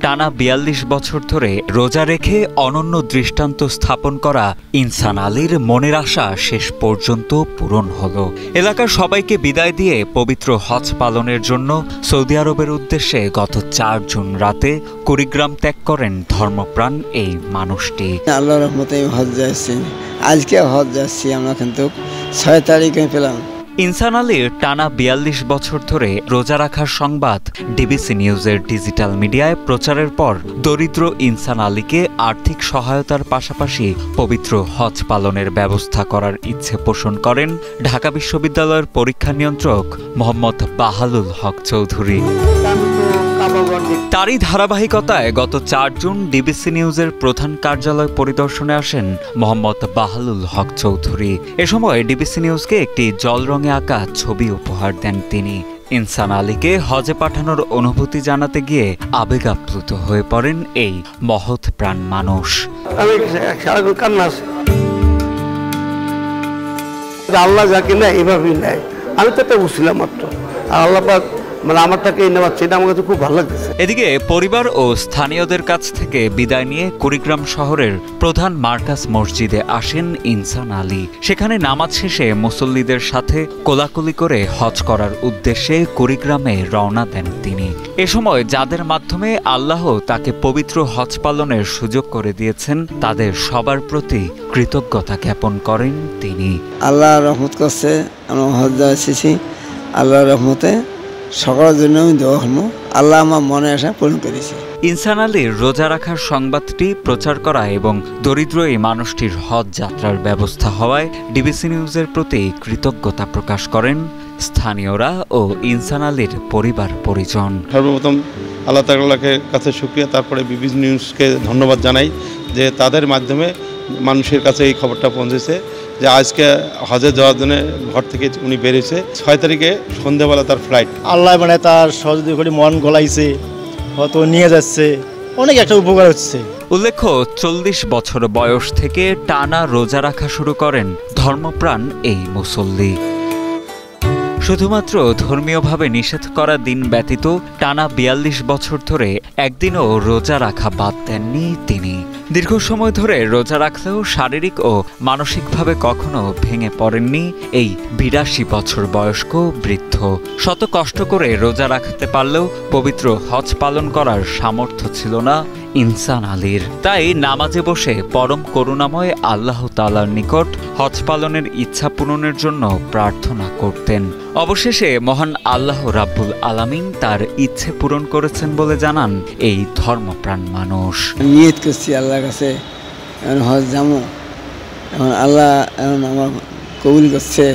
টানা ৪২ বছর ধরে রোজা রেখে অনন্য দৃষ্টান্ত স্থাপন করা ইনসান আলীর মনের আশা শেষ পর্যন্ত পূরণ হলো। এলাকার সবাইকে বিদায় দিয়ে পবিত্র হজ পালনের জন্য সৌদি আরবের উদ্দেশ্যে গত ৪ জুন রাতে কুড়িগ্রাম ত্যাগ করেন ধর্মপ্রাণ এই মানুষটি। আল্লাহর রহমতে হজ যাচ্ছি, আজকে হজ যাচ্ছি আমরা, কিন্তু ৬ তারিখে পেলাম। ইনসান আলীর টানা ৪২ বছর ধরে রোজা রাখার সংবাদ ডিবিসি নিউজের ডিজিটাল মিডিয়ায় প্রচারের পর দরিদ্র ইনসান আলীকে আর্থিক সহায়তার পাশাপাশি পবিত্র হজ পালনের ব্যবস্থা করার ইচ্ছে পোষণ করেন ঢাকা বিশ্ববিদ্যালয়ের পরীক্ষা নিয়ন্ত্রক মোহাম্মদ বাহালুল হক চৌধুরী। তারই ধারাবাহিকতায় গত ৪ জুন ডিবিসি নিউজের প্রধান কার্যালয় পরিদর্শনে আসেন মোহাম্মদ বাহালুল হক চৌধুরী। এ সময় ডিবিসি নিউজকে একটি জল রঙে আঁকা ছবি উপহার দেন তিনি। ইনসান আলীকে হজে পাঠানোর অনুভূতি জানাতে গিয়ে আবেগাপ্লুত হয়ে পড়েন এই মহৎ প্রাণ মানুষ। আল্লাহ যাকে নেয় এভাবেই নেয়, আমি তো একটা উছিলাম মাত্র, আর আল্লাহ পাক মানে আমারটাকে নেওয়াচ্ছে, এটা আমার কাছে খুব ভালো লাগছে। এদিকে পরিবার ও স্থানীয়দের কাছ থেকে বিদায় নিয়ে কুড়িগ্রাম শহরের প্রধান মার্কাজ মসজিদে আসেন ইনসান আলী। সেখানে নামাজ শেষে মুসল্লিদের সাথে কোলাকুলি করে হজ করার উদ্দেশ্যে কুড়িগ্রামে রওনা দেন তিনি। এ সময় যাদের মাধ্যমে আল্লাহ তাকে পবিত্র হজ পালনের সুযোগ করে দিয়েছেন তাদের সবার প্রতি কৃতজ্ঞতা জ্ঞাপন করেন তিনি। আল্লাহ রহমত করছে, আমরা হজ যাচ্ছি, আল্লাহর রহমতে সকলের জন্য আমি দোয়া করব, আল্লাহ আমার মনে আশা পূরণ করেছে। ইনসান আলীর রোজা রাখার সংবাদটি প্রচার করা এবং দরিদ্র এই মানুষটির হজ যাত্রার ব্যবস্থা হওয়ায় ডিবিসি নিউজের প্রতি কৃতজ্ঞতা প্রকাশ করেন স্থানীয়রা ও ইনসান আলীর পরিবার পরিজন। সর্বপ্রথম আল্লাহ তাআলাকে কাছে শুকরিয়া, তারপরে ডিবিসি নিউজকে ধন্যবাদ জানাই যে তাদের মাধ্যমে মানুষের কাছে এই খবরটা পৌঁছেছে যে আজকে হজে যাওয়ার জন্য ঘর থেকে উনি বেরিয়েছে। ৬ তারিখে সন্ধ্যাবেলা তার ফ্লাইট। আল্লাহ মানে তার সহযোগী করে মন গলাইছে, হয়তো নিয়ে যাচ্ছে, অনেক একটা উপকার হচ্ছে। উল্লেখ্য ৪০ বছর বয়স থেকে টানা রোজা রাখা শুরু করেন ধর্মপ্রাণ এই মুসল্লি। শুধুমাত্র ধর্মীয়ভাবে নিষেধ করা দিন ব্যতীত টানা ৪২ বছর ধরে একদিনও রোজা রাখা বাদ দেননি তিনি। দীর্ঘ সময় ধরে রোজা রাখলেও শারীরিক ও মানসিকভাবে কখনো ভেঙে পড়েননি এই ৮২ বছর বয়স্ক বৃদ্ধ। শত কষ্ট করে রোজা রাখতে পারলেও পবিত্র হজ পালন করার সামর্থ্য ছিল না ইনসান আলীর। তাই নামাজে বসে পরম করুণাময় আল্লাহ তাআলার নিকট হজ পালনের ইচ্ছা পূরণের জন্য প্রার্থনা করতেন। অবশেষে মহান আল্লাহ রাব্বুল আলামিন তার ইচ্ছে পূরণ করেছেন বলে জানান এই ধর্মপ্রাণ মানুষ। নিয়ত করছি আল্লাহর কাছে, এখন হজ যাবো, এখন আল্লাহ এখন আমার কবুল করছে।